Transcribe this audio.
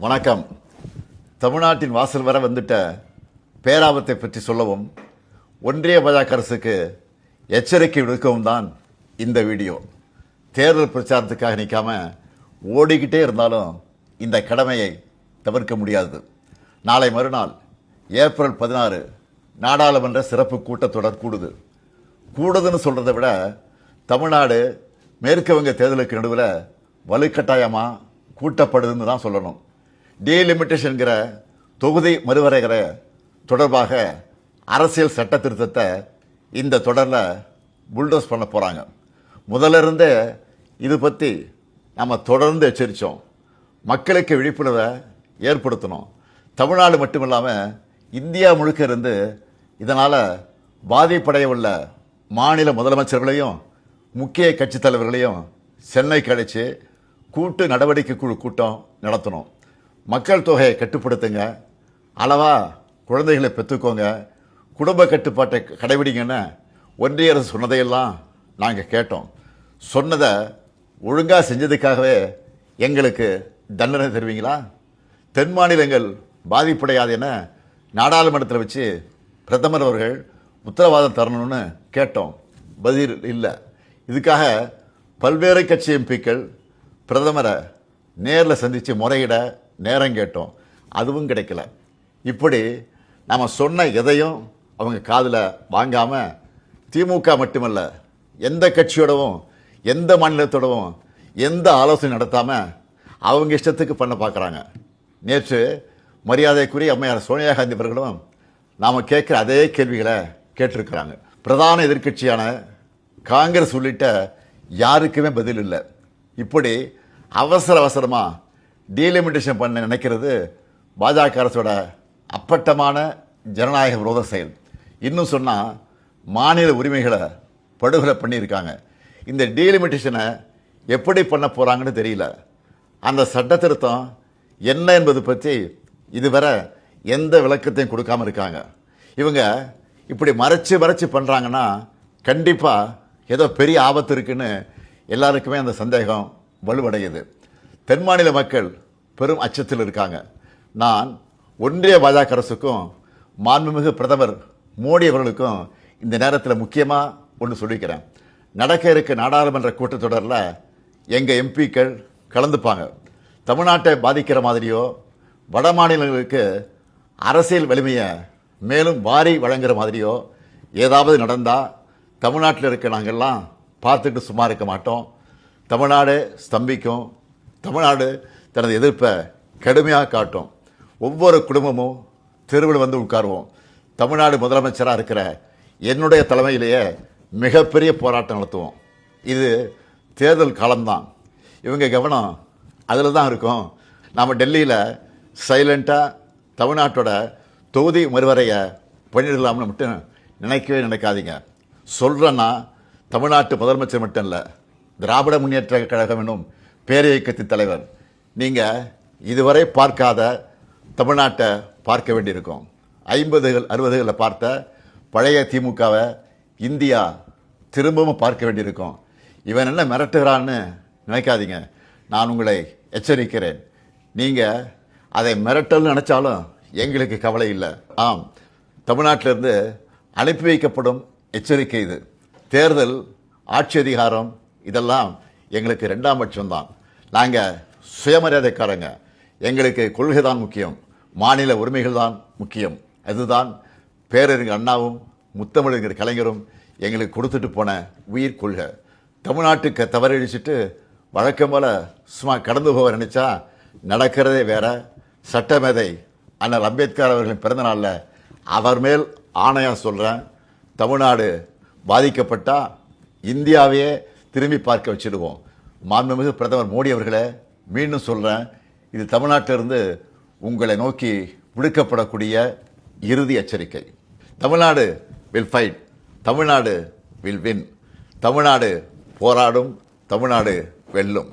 வணக்கம். தமிழ்நாட்டின் வாசல் வர வந்துட்ட பேராபத்தை பற்றி சொல்லவும் ஒன்றிய பாஜக அரசுக்கு எச்சரிக்கை விடுக்கவும் தான் இந்த வீடியோ. தேர்தல் பிரச்சாரத்துக்காக நிற்காம ஓடிக்கிட்டே இருந்தாலும் இந்த கடமையை தவிர்க்க முடியாது. நாளை மறுநாள் ஏப்ரல் 16 நாடாளுமன்ற சிறப்பு கூட்டத்தொடர் கூடுதுன்னு சொல்றதை விட தமிழ்நாடு மேற்கு வங்க தேர்தலுக்கு நடுவில் வலுக்கட்டாயமாக கூட்டப்படுதுன்னு தான் சொல்லணும். டீலிமிட்டேஷன்கிற தொகுதி மறுவரைகிற தொடர்பாக அரசியல் சட்ட திருத்தத்தை இந்த தொடரில் புல்டோஸ் பண்ண போகிறாங்க. முதல்ல இருந்தே இது பற்றி நம்ம தொடர்ந்து எச்சரித்தோம். மக்களுக்கு விழிப்புணர்வை ஏற்படுத்தணும். தமிழ்நாடு மட்டுமில்லாமல் இந்தியா முழுக்க இருந்து இதனால் பாதிப்படைய உள்ள மாநில முதலமைச்சர்களையும் முக்கிய கட்சி தலைவர்களையும் சென்னைக்கு அழைச்சி கூட்டு நடவடிக்கை குழு கூட்டம் நடத்தணும். மக்கள் தொகையை கட்டுப்படுத்துங்க, அளவா குழந்தைகளை பெற்றுக்கோங்க, குடும்ப கட்டுப்பாட்டை கடைபிடிங்கன்னு ஒன்றிய அரசு சொன்னதையெல்லாம் நாங்கள் கேட்டோம். சொன்னதை ஒழுங்காக செஞ்சதுக்காகவே எங்களுக்கு தண்டனை தருவீங்களா? தென் மாநிலங்கள் பாதிப்படையாது என நாடாளுமன்றத்தில் வச்சு பிரதமர் அவர்கள் உத்தரவாதம் தரணும்னு கேட்டோம். பதில் இல்லை. இதுக்காக பல்வேறு கட்சி எம்பிக்கள் பிரதமரை நேரில் சந்தித்து முறையிட நேரம் கேட்டோம். அதுவும் கிடைக்கல. இப்படி நம்ம சொன்ன எதையும் அவங்க காதில் வாங்காமல் திமுக மட்டுமல்ல, எந்த கட்சியோடவும் எந்த மாநிலத்தோடவும் எந்த ஆலோசனை நடத்தாமல் அவங்க இஷ்டத்துக்கு பண்ண பார்க்குறாங்க. நேற்று மரியாதைக்குரிய அம்மையார் சோனியா காந்தி அவர்களும் நாம் கேட்குற அதே கேள்விகளை கேட்டிருக்கிறாங்க. பிரதான எதிர்க்கட்சியான காங்கிரஸ் உள்ளிட்ட யாருக்குமே பதில் இல்லை. இப்படி அவசரமாக டீலிமிட்டேஷன் பண்ண நினைக்கிறது பாஜக அரசோட அப்பட்டமான ஜனநாயக விரோத செயல். இன்னும் சொன்னால் மாநில உரிமைகளை படுகொலை பண்ணியிருக்காங்க. இந்த டீலிமிட்டேஷனை எப்படி பண்ண போகிறாங்கன்னு தெரியல. அந்த சட்ட திருத்தம் என்ன என்பது பற்றி இதுவரை எந்த விளக்கத்தையும் கொடுக்காம இருக்காங்க. இவங்க இப்படி மறைச்சு பண்ணுறாங்கன்னா கண்டிப்பாக ஏதோ பெரிய ஆபத்து இருக்குன்னு எல்லாருக்குமே அந்த சந்தேகம் வலுவடையுது. தென் மாநில மக்கள் பெரும் அச்சத்தில் இருக்காங்க. நான் ஒன்றிய பாஜக அரசுக்கும் மாண்புமிகு பிரதமர் மோடி அவர்களுக்கும் இந்த நேரத்தில் முக்கியமாக ஒன்று சொல்லிக்கிறேன். நடக்க இருக்க நாடாளுமன்ற கூட்டத்தொடரில் எங்கள் எம்பிக்கள் கலந்துப்பாங்க. தமிழ்நாட்டை பாதிக்கிற மாதிரியோ வட மாநிலங்களுக்கு அரசியல் வலிமையை மேலும் வாரி வழங்குற மாதிரியோ ஏதாவது நடந்தால் தமிழ்நாட்டில் இருக்க நாங்கள்லாம் பார்த்துட்டு சும்மா இருக்க மாட்டோம். தமிழ்நாடு ஸ்தம்பிக்கும். தமிழ்நாடு தனது எதிர்ப்பை கடுமையாக காட்டும். ஒவ்வொரு குடும்பமும் தெருவில் வந்து உட்காருவோம். தமிழ்நாடு முதலமைச்சராக இருக்கிற என்னுடைய தலைமையிலேயே மிகப்பெரிய போராட்டம் நடத்துவோம். இது தேர்தல் காலம்தான். இவங்க கவனம் அதில் தான் இருக்கும். நாம் டெல்லியில் சைலண்ட்டாக தமிழ்நாட்டோட தொகுதி மறுவரையை பண்ணிடலாம்னு மட்டும் நினைக்கவே நினைக்காதீங்க. சொல்கிறேன்னா தமிழ்நாட்டு முதலமைச்சர் மட்டும் இல்லை, திராவிட முன்னேற்ற கழகம் என்னும் பேரியக்கத்தின் தலைவர். நீங்கள் இதுவரை பார்க்காத தமிழ்நாட்டை பார்க்க வேண்டியிருக்கும். 50கள் 60களில் பார்த்த பழைய திமுகவை இந்தியா திரும்பவும் பார்க்க வேண்டியிருக்கும். இவன் என்ன மிரட்டுகிறான்னு நினைக்காதீங்க. நான் உங்களை எச்சரிக்கிறேன். நீங்கள் அதை மிரட்டல்னு நினச்சாலும் எங்களுக்கு கவலை இல்லை. ஆம், தமிழ்நாட்டிலிருந்து அனுப்பி வைக்கப்படும் எச்சரிக்கை இது. தேர்தல், ஆட்சி அதிகாரம் இதெல்லாம் எங்களுக்கு 2ஆம் பட்சம்தான். நாங்கள் சுயமரியாதைக்காரங்க. எங்களுக்கு கொள்கை தான் முக்கியம், மாநில உரிமைகள் தான் முக்கியம். அதுதான் பேரறிஞர் அண்ணாவும் முத்தமிழறிஞர் கலைஞரும் எங்களுக்கு கொடுத்துட்டு போன உயிர் கொள்கை. தமிழ்நாட்டுக்கு தவறடிச்சிட்டு வழக்கம் போல சும்மா கடந்து போக நினைச்சா நடக்கிறதே வேற. சட்டமேதை அண்ணல் அம்பேத்கர் அவர்களின் பிறந்தநாளில் அவர் மேல் ஆணையாக சொல்கிறேன், தமிழ்நாடு பாதிக்கப்பட்டால் இந்தியாவையே திரும்பி பார்க்க வச்சிடுவோம். மாண்புமிகு பிரதமர் மோடி அவர்களே, மீண்டும் சொல்கிறேன், இது தமிழ்நாட்டிலிருந்து உங்களை நோக்கி விடுக்கப்படக்கூடிய இறுதி எச்சரிக்கை. Tamil Nadu will fight, Tamil Nadu will win. Tamil Nadu போராடும், தமிழ்நாடு வெல்லும்.